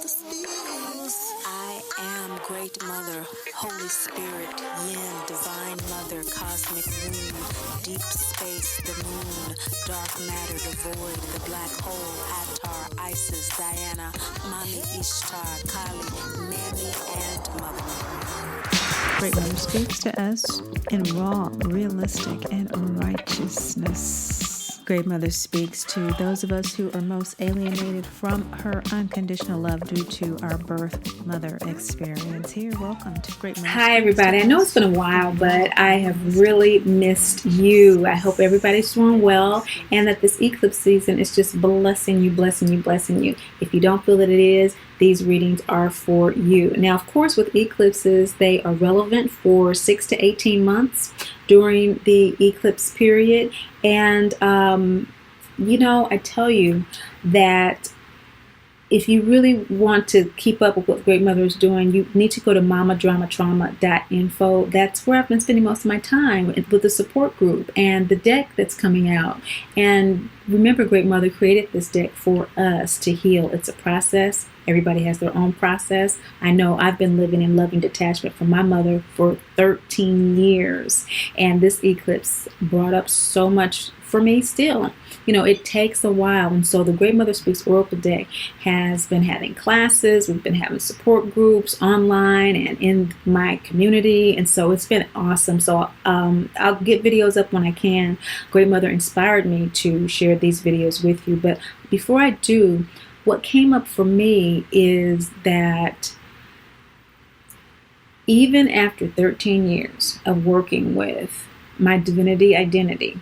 I am Great Mother, Holy Spirit, Yin, Divine Mother, Cosmic Womb, Deep Space, the Moon, Dark Matter, the Void, the Black Hole, Hathor, Isis, Diana, Mami, Ishtar, Kali, Mammy, and Mother. Great Mother speaks to us in raw, realistic, and righteousness. Great Mother speaks to those of us who are most alienated from her unconditional love due to our birth mother experience. Here, welcome to Great Mother. Hi, everybody. I know it's been a while, but I have really missed you. I hope everybody's doing well and that this eclipse season is just blessing you, blessing you, blessing you. If you don't feel that it is, these readings are for you. Now, of course, with eclipses, they are relevant for 6 to 18 months during the eclipse period. And, I tell you that if you really want to keep up with what Great Mother is doing, you need to go to mamadramatrauma.info. That's where I've been spending most of my time with the support group and the deck that's coming out. And remember, Great Mother created this deck for us to heal. It's a process. Everybody has their own process. I know I've been living in loving detachment from my mother for 13 years. And this eclipse brought up so much for me still. It takes a while. And so the Great Mother Speaks Oracle deck has been having classes. We've been having support groups online and in my community. And so it's been awesome. So I'll get videos up when I can. Great Mother inspired me to share these videos with you. But before I do, what came up for me is that even after 13 years of working with my divinity identity,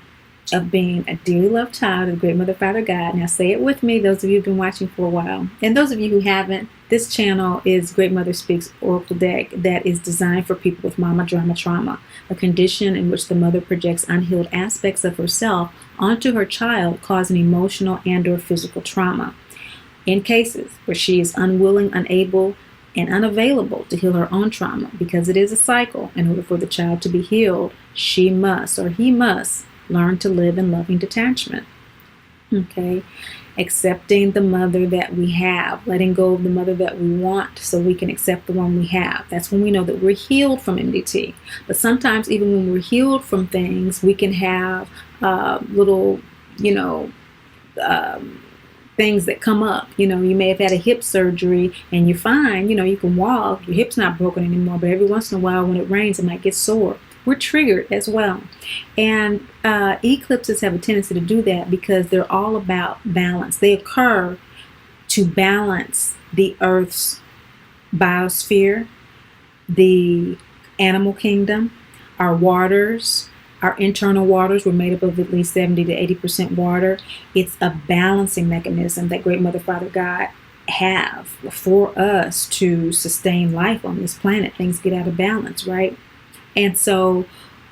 of being a dearly loved child of Great Mother, Father, God. Now say it with me, those of you who've been watching for a while. And those of you who haven't, this channel is Great Mother Speaks Oracle deck that is designed for people with mama drama trauma, a condition in which the mother projects unhealed aspects of herself onto her child, causing emotional and or physical trauma. In cases where she is unwilling, unable, and unavailable to heal her own trauma, because it is a cycle, in order for the child to be healed, she must or he must learn to live in loving detachment. Okay? Accepting the mother that we have, letting go of the mother that we want so we can accept the one we have. That's when we know that we're healed from MDT. But sometimes even when we're healed from things, we can have little, things that come up. You may have had a hip surgery and you're fine. You can walk. Your hip's not broken anymore. But every once in a while when it rains, it might get sore. We're triggered as well. And eclipses have a tendency to do that because they're all about balance. They occur to balance the Earth's biosphere, the animal kingdom, our waters, our internal waters. We're made up of at least 70 to 80% water. It's a balancing mechanism that Great Mother, Father, God have for us to sustain life on this planet. Things get out of balance, right? And so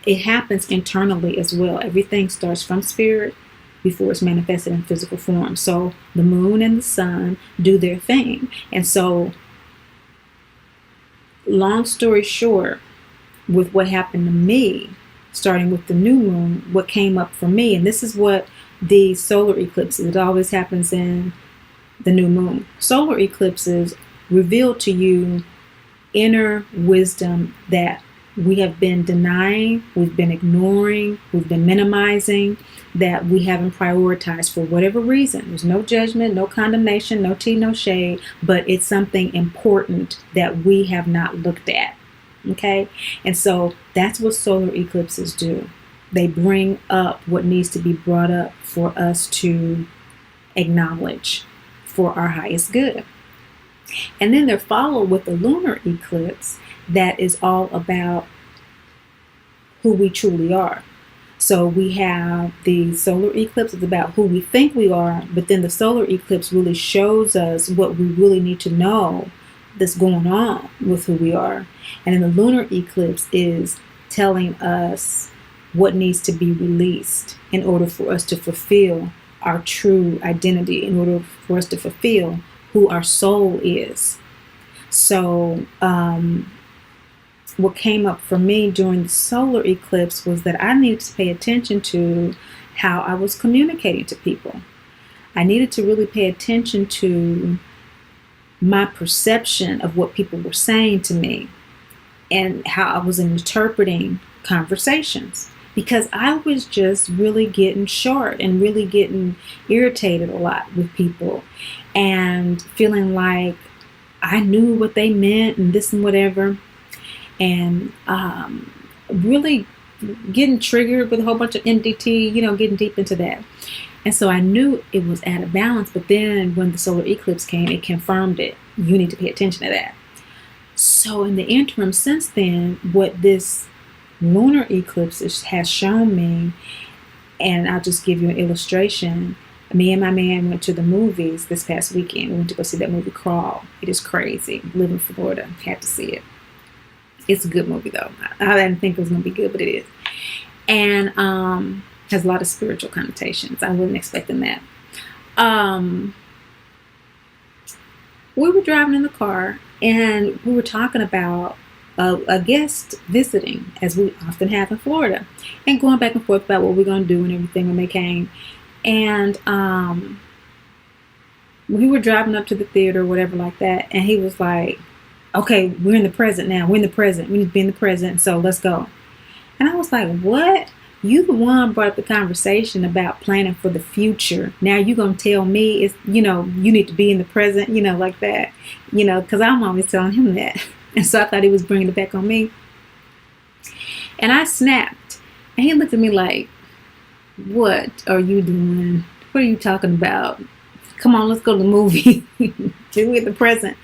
it happens internally as well. Everything starts from spirit before it's manifested in physical form. So the moon and the sun do their thing. And so, long story short, with what happened to me, starting with the new moon, what came up for me, and this is what the solar eclipses, it always happens in the new moon. Solar eclipses reveal to you inner wisdom that we have been denying, we've been ignoring, we've been minimizing, that we haven't prioritized for whatever reason. There's no judgment, no condemnation, no tea, no shade, but it's something important that we have not looked at. Okay? And so that's what solar eclipses do. They bring up what needs to be brought up for us to acknowledge for our highest good. And then they're followed with the lunar eclipse that is all about who we truly are. So we have the solar eclipse, it's about who we think we are, but then the solar eclipse really shows us what we really need to know that's going on with who we are. And then the lunar eclipse is telling us what needs to be released in order for us to fulfill our true identity, in order for us to fulfill who our soul is. So what came up for me during the solar eclipse was that I needed to pay attention to how I was communicating to people. I needed to really pay attention to my perception of what people were saying to me and how I was interpreting conversations, because I was just really getting short and really getting irritated a lot with people and feeling like I knew what they meant and this and whatever, and really getting triggered with a whole bunch of MDT, getting deep into that. And so I knew it was out of balance, but then when the solar eclipse came, it confirmed it. You need to pay attention to that. So in the interim since then, what this lunar eclipse has shown me, and I'll just give you an illustration. Me and my man went to the movies this past weekend. We went to go see that movie Crawl. It is crazy. Live in Florida. Had to see it. It's a good movie though. I didn't think it was going to be good, but it is. And has a lot of spiritual connotations. I wasn't expecting that. We were driving in the car and we were talking about a guest visiting, as we often have in Florida, and going back and forth about what we're going to do and everything when they came. And we were driving up to the theater or whatever like that, and he was like, okay, we're in the present now. We're in the present. We need to be in the present, so let's go. And I was like, what? You the one brought up the conversation about planning for the future. Now you're going to tell me, it's, you need to be in the present, like that, because I'm always telling him that. And so I thought he was bringing it back on me. And I snapped. And he looked at me like, what are you doing? What are you talking about? Come on, let's go to the movie. We're in the present.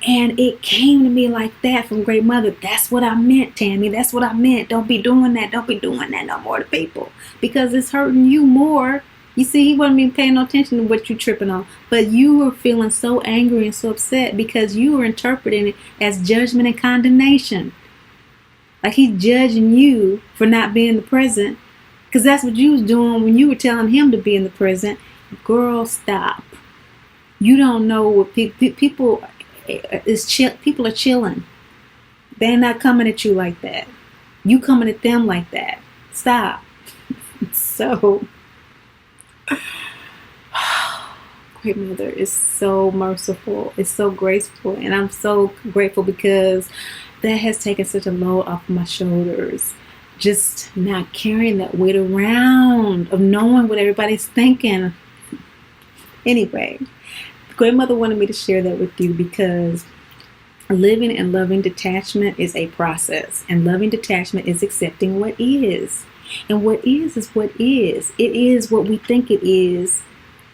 And it came to me like that from Great Mother. That's what I meant, Tammy. That's what I meant. Don't be doing that. Don't be doing that no more to people, because it's hurting you more. You see, he wasn't even paying no attention to what you're tripping on. But you were feeling so angry and so upset because you were interpreting it as judgment and condemnation. Like he's judging you for not being in the present, because that's what you was doing when you were telling him to be in the present. Girl, stop. You don't know what people are chilling. They're not coming at you like that. You coming at them like that. Stop. So, Great Mother is so merciful. It's so graceful. And I'm so grateful because that has taken such a load off my shoulders. Just not carrying that weight around of knowing what everybody's thinking. Anyway, Great Mother wanted me to share that with you because living and loving detachment is a process, and loving detachment is accepting what is. And what is what is. It is what we think it is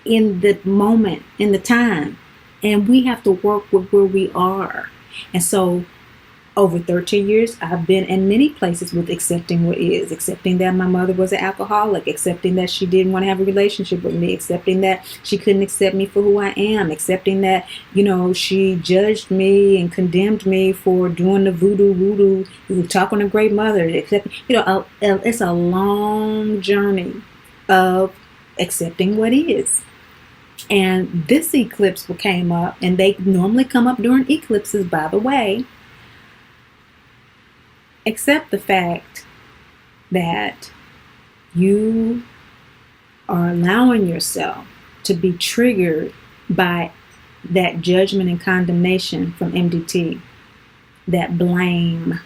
in the moment, in the time. And we have to work with where we are. And so over 13 years, I've been in many places with accepting what is, accepting that my mother was an alcoholic, accepting that she didn't want to have a relationship with me, accepting that she couldn't accept me for who I am, accepting that, she judged me and condemned me for doing the voodoo, talking to Great Mother, accepting, it's a long journey of accepting what is. And this eclipse came up, and they normally come up during eclipses, by the way. Accept the fact that you are allowing yourself to be triggered by that judgment and condemnation from MDT, that blame.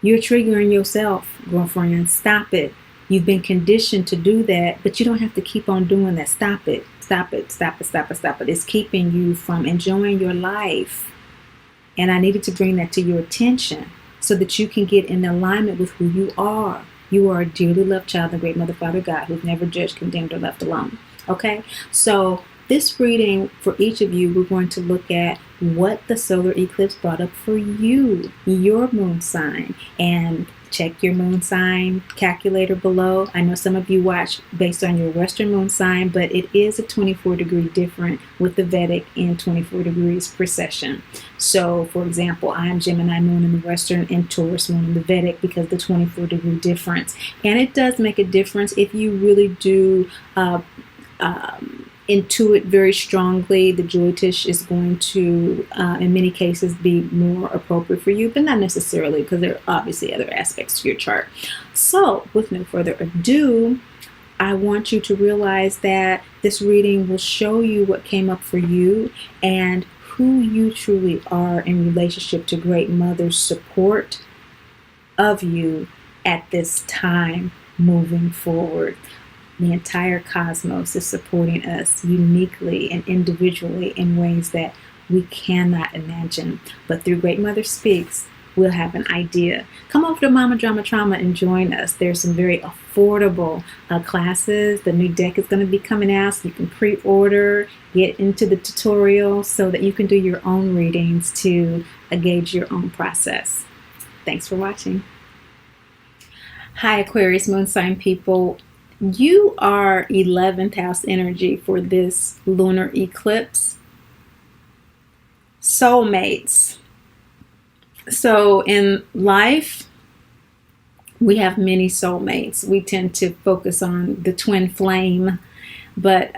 You're triggering yourself, girlfriend. Stop it. You've been conditioned to do that, but you don't have to keep on doing that. Stop it. Stop it. Stop it. Stop it. Stop it. It's keeping you from enjoying your life. And I needed to bring that to your attention so that you can get in alignment with who you are. You are a dearly loved child of the Great Mother, Father, God, who's never judged, condemned, or left alone. Okay? So this reading for each of you, we're going to look at what the solar eclipse brought up for you, your moon sign. And check your moon sign calculator below. I know some of you watch based on your Western moon sign, but it is a 24-degree different with the Vedic in 24 degrees precession. So, for example, I am Gemini moon in the Western and Taurus moon in the Vedic because of the 24-degree difference. And it does make a difference if you really do intuit very strongly. The Jyotish is going to, in many cases, be more appropriate for you, but not necessarily, because there are obviously other aspects to your chart. So, with no further ado, I want you to realize that this reading will show you what came up for you and who you truly are in relationship to Great Mother's support of you at this time moving forward. The entire cosmos is supporting us uniquely and individually in ways that we cannot imagine. But through Great Mother Speaks, we'll have an idea. Come over to Mama Drama Trauma and join us. There's some very affordable classes. The new deck is going to be coming out, so you can pre-order, get into the tutorial so that you can do your own readings to gauge your own process. Thanks for watching. Hi, Aquarius moon sign people. You are 11th house energy for this lunar eclipse. Soulmates. So in life, we have many soulmates. We tend to focus on the twin flame, but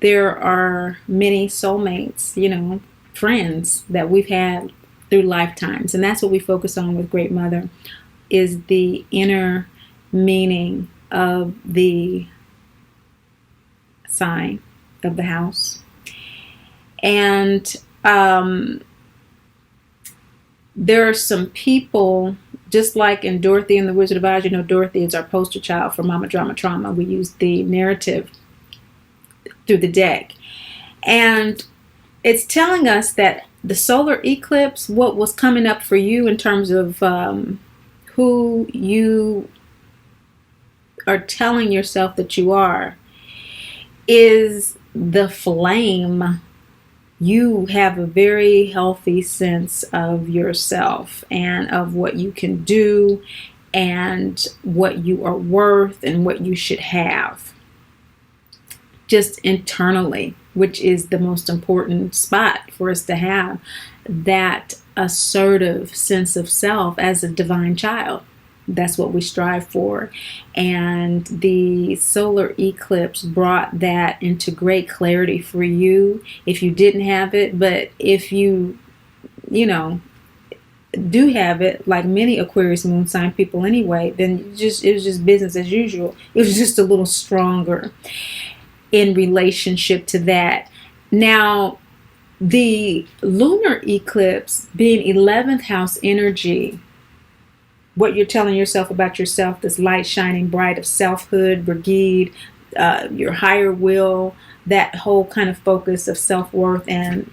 there are many soulmates, friends that we've had through lifetimes. And that's what we focus on with Great Mother, is the inner meaning of the sign of the house. And there are some people, just like in Dorothy and the Wizard of Oz. Dorothy is our poster child for Mama Drama Trauma. We use the narrative through the deck. And it's telling us that the solar eclipse, what was coming up for you in terms of who you are telling yourself that you are, is the flame. You have a very healthy sense of yourself and of what you can do and what you are worth and what you should have. Just internally, which is the most important spot for us to have, that assertive sense of self as a divine child. That's what we strive for. And the solar eclipse brought that into great clarity for you if you didn't have it. But if you do have it, like many Aquarius moon sign people anyway, then it was just business as usual. It was just a little stronger in relationship to that. Now, the lunar eclipse being 11th house energy, what you're telling yourself about yourself, this light shining bright of selfhood, brigade, your higher will, that whole kind of focus of self-worth. And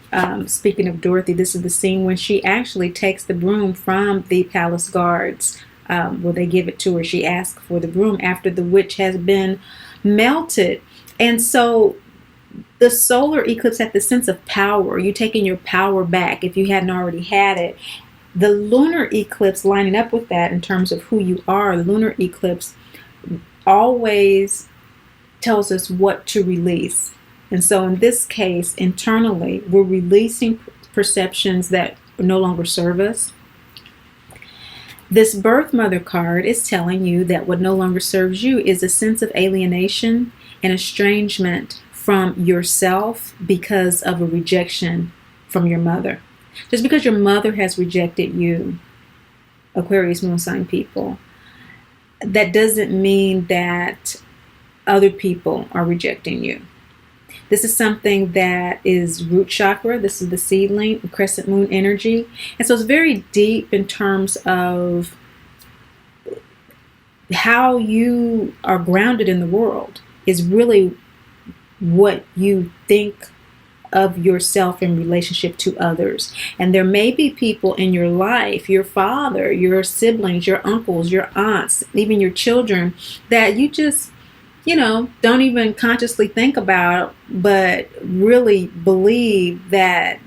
speaking of Dorothy, this is the scene when she actually takes the broom from the palace guards. They give it to her. She asks for the broom after the witch has been melted. And so the solar eclipse had the sense of power. You taking your power back if you hadn't already had it. The lunar eclipse lining up with that in terms of who you are. The lunar eclipse always tells us what to release. And so in this case, internally, we're releasing perceptions that no longer serve us. This birth mother card is telling you that what no longer serves you is a sense of alienation and estrangement from yourself because of a rejection from your mother. Just because your mother has rejected you, Aquarius moon sign people, that doesn't mean that other people are rejecting you. This is something that is root chakra. This is the seedling, crescent moon energy. And so it's very deep in terms of how you are grounded in the world, is really what you think of yourself in relationship to others. And there may be people in your life, your father, your siblings, your uncles, your aunts, even your children, that you just, don't even consciously think about, but really believe that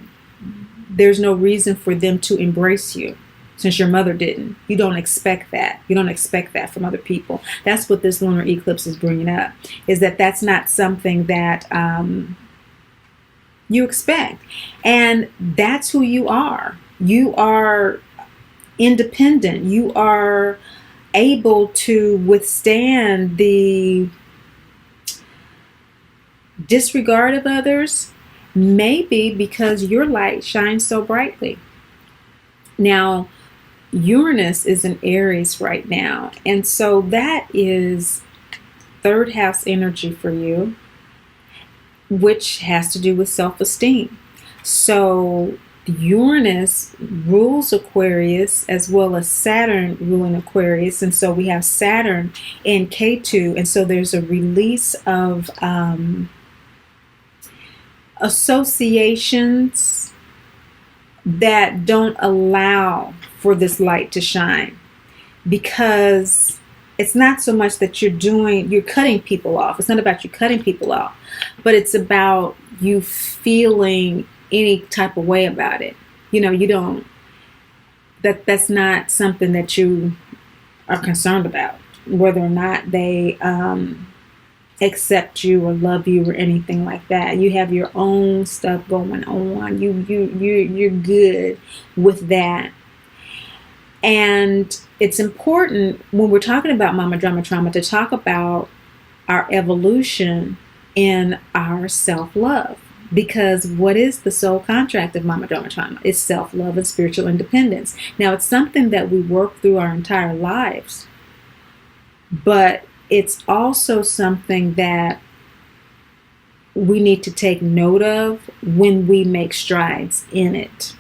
there's no reason for them to embrace you since your mother didn't. You don't expect that. You don't expect that from other people. That's what this lunar eclipse is bringing up, is that that's not something that you expect. And that's who you are. You are independent. You are able to withstand the disregard of others, maybe because your light shines so brightly. Now, Uranus is in Aries right now, and so that is third house energy for you, which has to do with self-esteem. So Uranus rules Aquarius as well as Saturn ruling Aquarius. And so we have Saturn in K2. And so there's a release of associations that don't allow for this light to shine, because it's not so much that you're cutting people off. It's not about you cutting people off, but it's about you feeling any type of way about it. You don't, that's not something that you are concerned about, whether or not they accept you or love you or anything like that. You have your own stuff going on. You're good with that. And it's important when we're talking about Mama Drama Trauma to talk about our evolution in our self-love. Because what is the soul contract of Mama Drama Trauma? It's self-love and spiritual independence. Now, it's something that we work through our entire lives, but it's also something that we need to take note of when we make strides in it.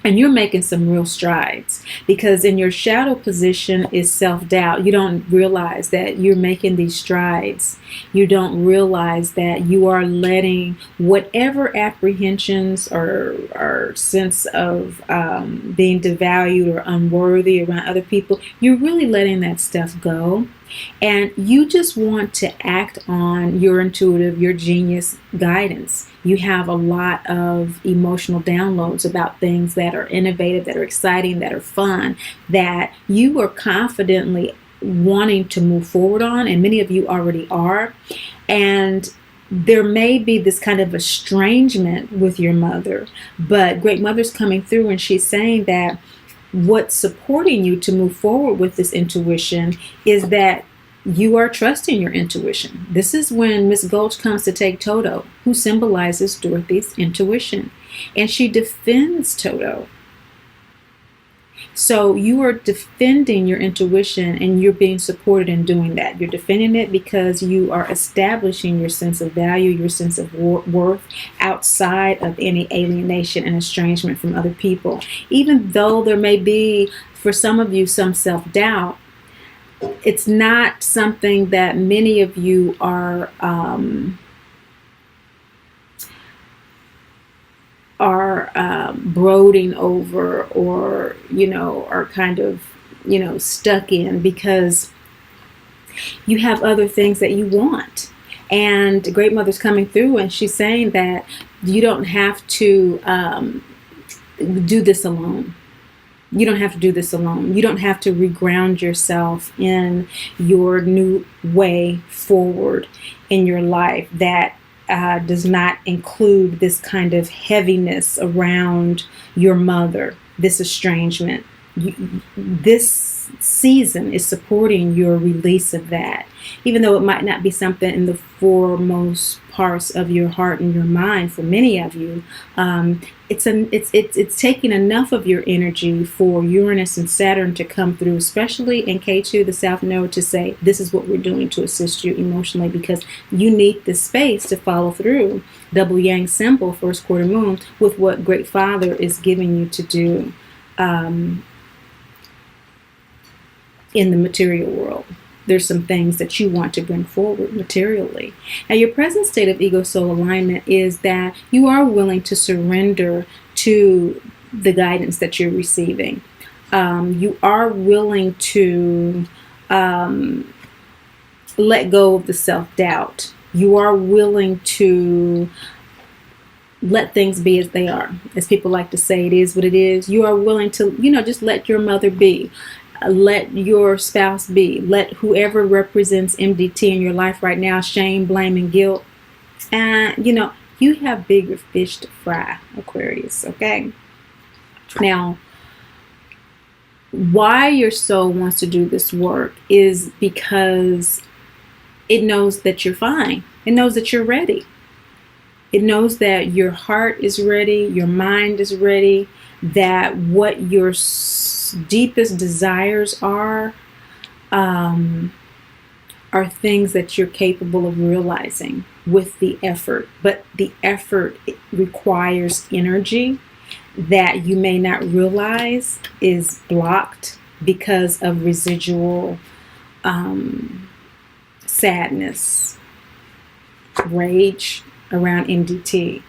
And you're making some real strides, because in your shadow position is self-doubt. You don't realize that you're making these strides. You don't realize that you are letting whatever apprehensions or sense of being devalued or unworthy around other people, you're really letting that stuff go. And you just want to act on your intuitive, your genius guidance. You have a lot of emotional downloads about things that are innovative, that are exciting, that are fun, that you are confidently wanting to move forward on. And many of you already are. And there may be this kind of estrangement with your mother, but Great Mother's coming through and she's saying that what's supporting you to move forward with this intuition is that you are trusting your intuition. This is when Miss Gulch comes to take Toto, who symbolizes Dorothy's intuition, and she defends Toto. So you are defending your intuition, and you're being supported in doing that. You're defending it because you are establishing your sense of value, your sense of worth outside of any alienation and estrangement from other people. Even though there may be, for some of you, some self-doubt, it's not something that many of you are brooding over, or are kind of stuck in, because you have other things that you want. And Great Mother's coming through and she's saying that you don't have to do this alone. You don't have to do this alone. You don't have to reground yourself in your new way forward in your life that does not include this kind of heaviness around your mother, this estrangement. This season is supporting your release of that, even though it might not be something in the foremost parts of your heart and your mind. For many of you, it's taking enough of your energy for Uranus and Saturn to come through, especially in K2, the South Node, to say this is what we're doing to assist you emotionally, because you need the space to follow through. Double Yang symbol, first quarter moon, with what Great Father is giving you to do in the material world. There's some things that you want to bring forward materially. Now, your present state of ego soul alignment is that you are willing to surrender to the guidance that you're receiving. You are willing to let go of the self-doubt. You are willing to let things be as they are. As people like to say, it is what it is. You are willing to, just let your mother be. Let your spouse be. Let whoever represents MDT in your life right now, shame, blame, and guilt. And, you have bigger fish to fry, Aquarius, okay? Now, why your soul wants to do this work is because it knows that you're fine. It knows that you're ready. It knows that your heart is ready, your mind is ready, that what your deepest desires are are things that you're capable of realizing with the effort. But the effort requires energy that you may not realize is blocked because of residual sadness, rage around MDT.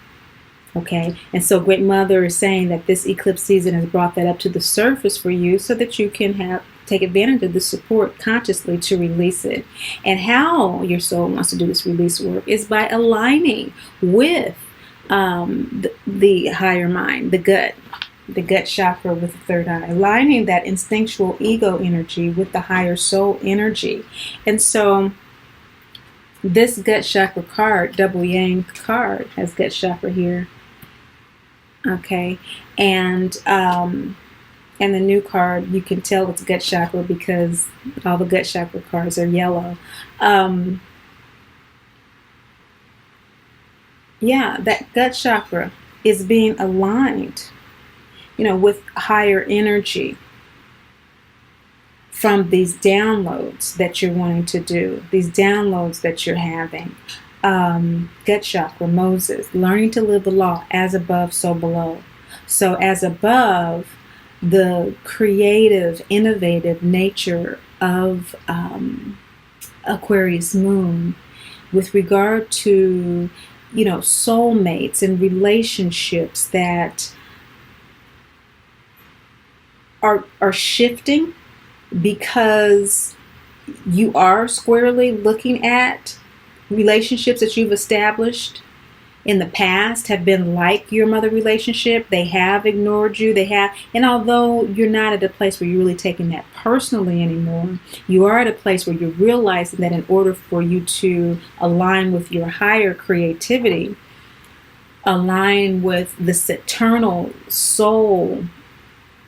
Okay, and so Great Mother is saying that this eclipse season has brought that up to the surface for you so that you can take advantage of the support consciously to release it. And how your soul wants to do this release work is by aligning with the higher mind, the gut chakra with the third eye, aligning that instinctual ego energy with the higher soul energy. And so this gut chakra card, double yang card, has gut chakra here. Okay, and the new card, you can tell it's gut chakra because all the gut chakra cards are yellow. Yeah, that gut chakra is being aligned, with higher energy from these downloads that you're wanting to do, these downloads that you're having. Gut chakra, Moses, learning to live the law, as above, so below. So as above, the creative, innovative nature of Aquarius moon with regard to, soulmates and relationships that are shifting because you are squarely looking at relationships that you've established in the past have been like your mother relationship. They have ignored you. And although you're not at a place where you're really taking that personally anymore, you are at a place where you're realizing that in order for you to align with your higher creativity, align with this eternal soul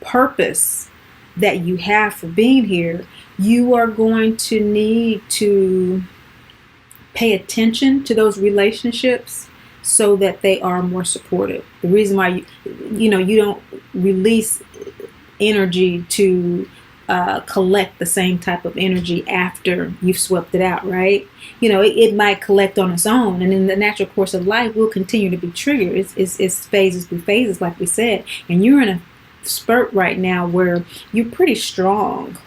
purpose that you have for being here, you are going to need to pay attention to those relationships so that they are more supportive. The reason why you don't release energy to collect the same type of energy after you've swept it out, right? It might collect on its own, and in the natural course of life will continue to be triggered. It's phases through phases, like we said, and you're in a spurt right now where you're pretty strong.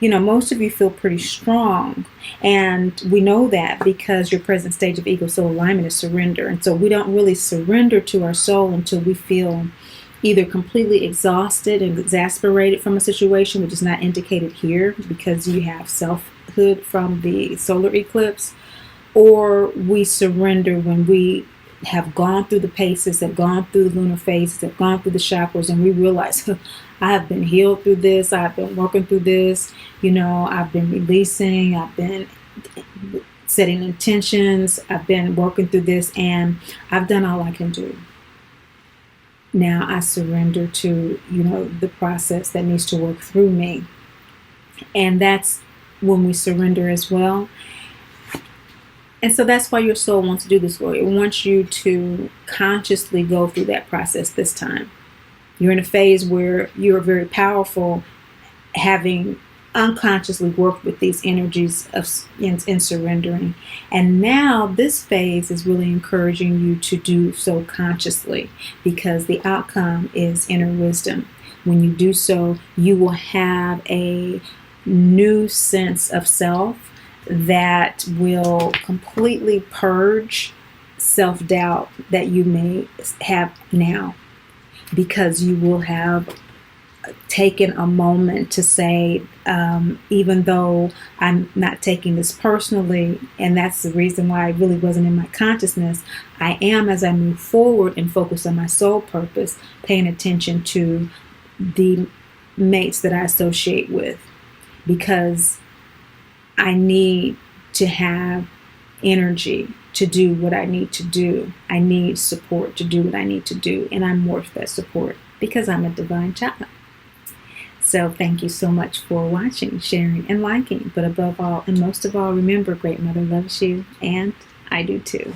Most of you feel pretty strong, and we know that because your present stage of ego soul alignment is surrender. And so we don't really surrender to our soul until we feel either completely exhausted and exasperated from a situation, which is not indicated here because you have selfhood from the solar eclipse, or we surrender when we have gone through the paces, have gone through the lunar phases, have gone through the chakras, and we realize I have been healed through this, I've been working through this, I've been releasing, I've been setting intentions, I've been working through this, and I've done all I can do. Now I surrender to, the process that needs to work through me. And that's when we surrender as well. And so that's why your soul wants to do this for you. It wants you to consciously go through that process this time. You're in a phase where you're very powerful, having unconsciously worked with these energies in surrendering. And now this phase is really encouraging you to do so consciously, because the outcome is inner wisdom. When you do so, you will have a new sense of self that will completely purge self-doubt that you may have now, because you will have taken a moment to say, even though I'm not taking this personally, and that's the reason why it really wasn't in my consciousness, I am, as I move forward and focus on my soul purpose, paying attention to the mates that I associate with, because I need to have energy to do what I need to do. I need support to do what I need to do, and I'm worth that support because I'm a divine child. So thank you so much for watching, sharing, and liking. But above all, and most of all, remember, Great Mother loves you, and I do too.